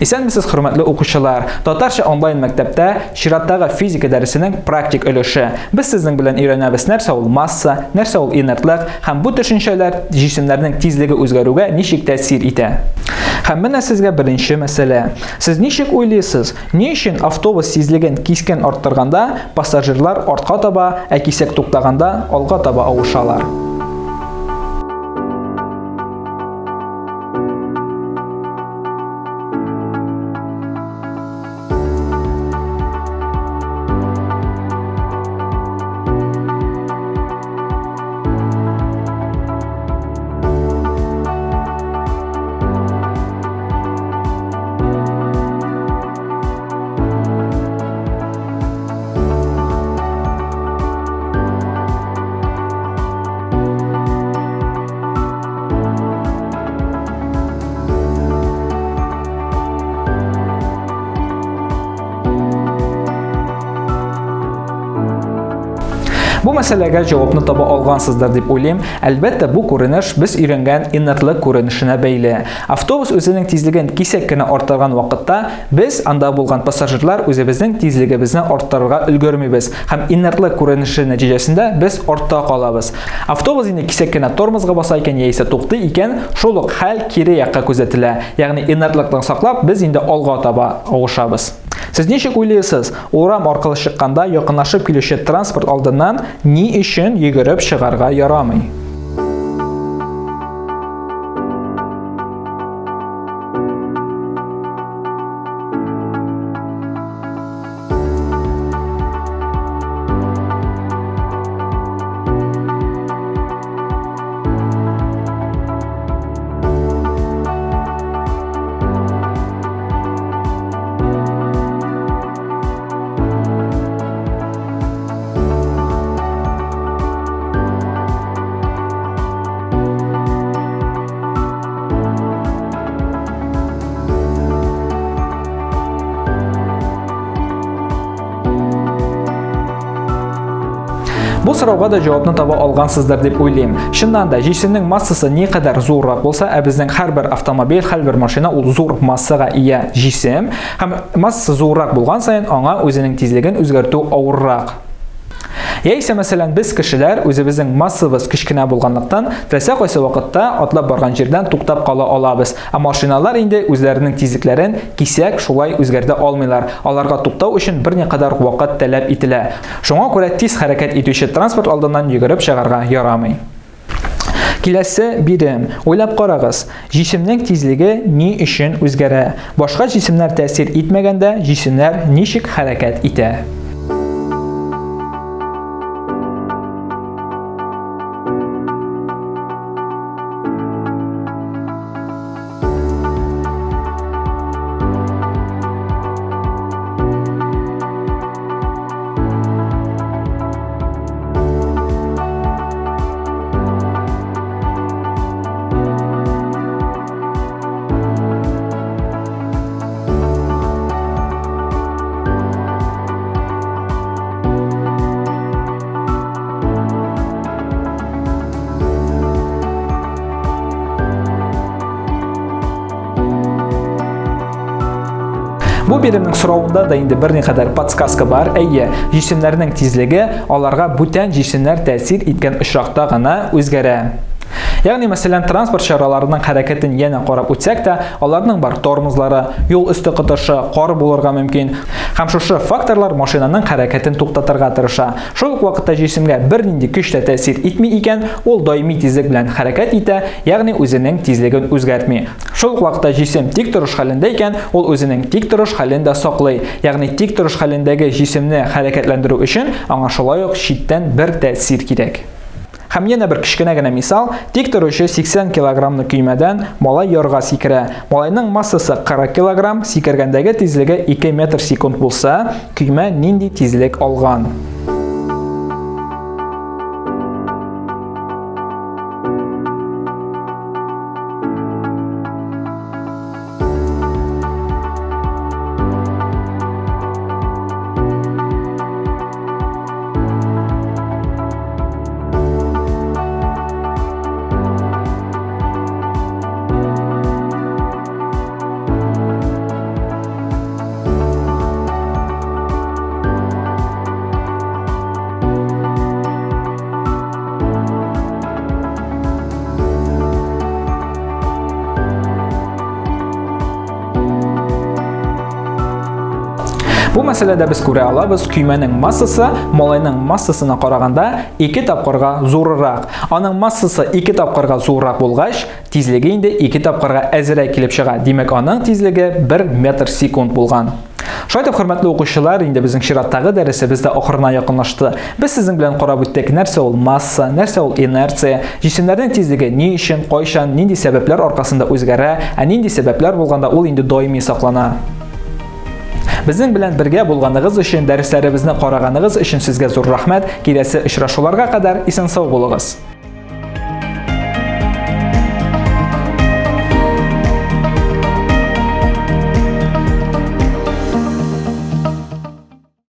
Исәнмесез, хөрмәтле укучылар. Татарча онлайн мәктәптә чираттагы физика дәресенең практик өлеше. Без сезнең белән өйрәнәбез, нәрсә ул масса, нәрсә ул инертлык һәм бу төшенчәләр җисемнәрнең тизлеге үзгәрүгә ничек тәэсир итә. Һәм менә сезгә беренче мәсьәлә. Сез ничек уйлыйсыз? Ни өчен автобус тизлеген кискен арттырганда пассажирлар артка таба, ә кисәк туктаганда алга таба авышалар? Бу мәсьәләгә җавапны таба алгансыздыр дип уйлыйм. Әлбәттә, бу күренеш без өйрәнгән инертлык күренешенә бәйле. Автобус үзенең тизлеген кисәк кенә арттырган вакытта, без анда булган пассажирлар үзебезнең тизлегебезне арттырырга өлгермибез һәм инертлык күренеше нәтиҗәсендә без артта калабыз. Автобус инде кисәк кенә тормозга баса икән яисә туктый икән, шул ук хәл кире якка күзәтелә. Ягъни инертлыктан саклап, biz инде алга таба авышабыз. Сез ничек уйлыйсыз? Урам аркылы чыкканда якынлашып килүче транспорт алдыннан ни өчен йөгереп чыгарга ярамый? Бу сорауга да җавапны таба алгансыздыр дип уйлыйм. Чыннан да, җисемнең массасы никадәр зуррак булса, безнең һәрбер автомобиль, һәрбер машина ул зур массага ия җисем, һәм массасы зуррак булган саен аңа үзенең тизлеген үзгәртү авыррак. Яисә, мәсәлән, без кешеләр үзебезнең массабыз кечкенә булганлыктан, теләсә кайсы вакытта атлап барган җирдән туктап кала алабыз. Ә машиналар инде үзләренең тизлекләрен кисәк шулай үзгәртә алмыйлар. Аларга туктау өчен берникадәр вакыт таләп ителә. Шуңа күрә тиз хәрәкәт итүче транспорт алдыннан йөгереп чыгарга ярамый. Киләсе бирем. Уйлап карагыз. Җисемнең тизлеге ни өчен үзгәрә? Башка җисемнәр тәэсир итмәгәндә, җисемнәр ничек хәрәкәт итә? Бу биремнең соравында да инде берникадәр подсказка бар. Әйе, җисемнәрнең тизлеге аларга бүтән җисемнәр тәэсир иткән очракта гына үзгәрә. Ягъни, мәсәлән, транспорт чараларының хәрәкәтен яңа карап үтсәк тә, аларның бар тормозлары, юл өсте кытышы, кар булырга мөмкин. Һәм шушы факторлар машинаның хәрәкәтен туктатырга тырыша. Шул ук вакытта җисемгә бернинди көч тә тәэсир итми икән, ул даими тизлек белән хәрәкәт итә, ягъни үзенең тизлеген үзгәртми. Шул ук вакытта җисем тик торыш хәлендә икән, ул үзенең тик торыш хәлен дә саклый. Ягъни тик торыш хәлендәге җисемне хәрәкәтләндерү өчен аңа шулай ук читтән бер тәэсир кирәк. Һәм yana bir кечкенә генә мисал, тик торучы 80 килограммны көймәдән малай ярга сикерә. Малайның массасы 40 килограмм, сикергәндәге тизлеге 2 метр секунд булса, көймә нинди тизлек алган? Бу мәсьәләдә без күрә алабыз, көймәнең массасы малайның массасына караганда 2 тапкырга зуррак. Аның массасы 2 тапкырга зуррак булгач, тизлеге инде 2 тапкырга әзрәк килеп чыга. Димәк, аның тизлеге 1 метр секунд булган. Шулай да, хөрмәтле укучылар, инде безнең чираттагы дәресебез дә ахырына якынлашты. Без сезнең белән карап үттек, нәрсә ул масса, нәрсә ул инерция, җисемнәрнең тизлеге ни өчен, кайчан, нинди сәбәпләр аркасында үзгәрә, нинди сәбәпләр булганда ул инде даими саклана. Безнең белән бергә булганыгыз өчен, дәресләребезне караганыгыз өчен сезгә зур рәхмәт. Киләсе очрашуларга кадәр исән-сау булыгыз.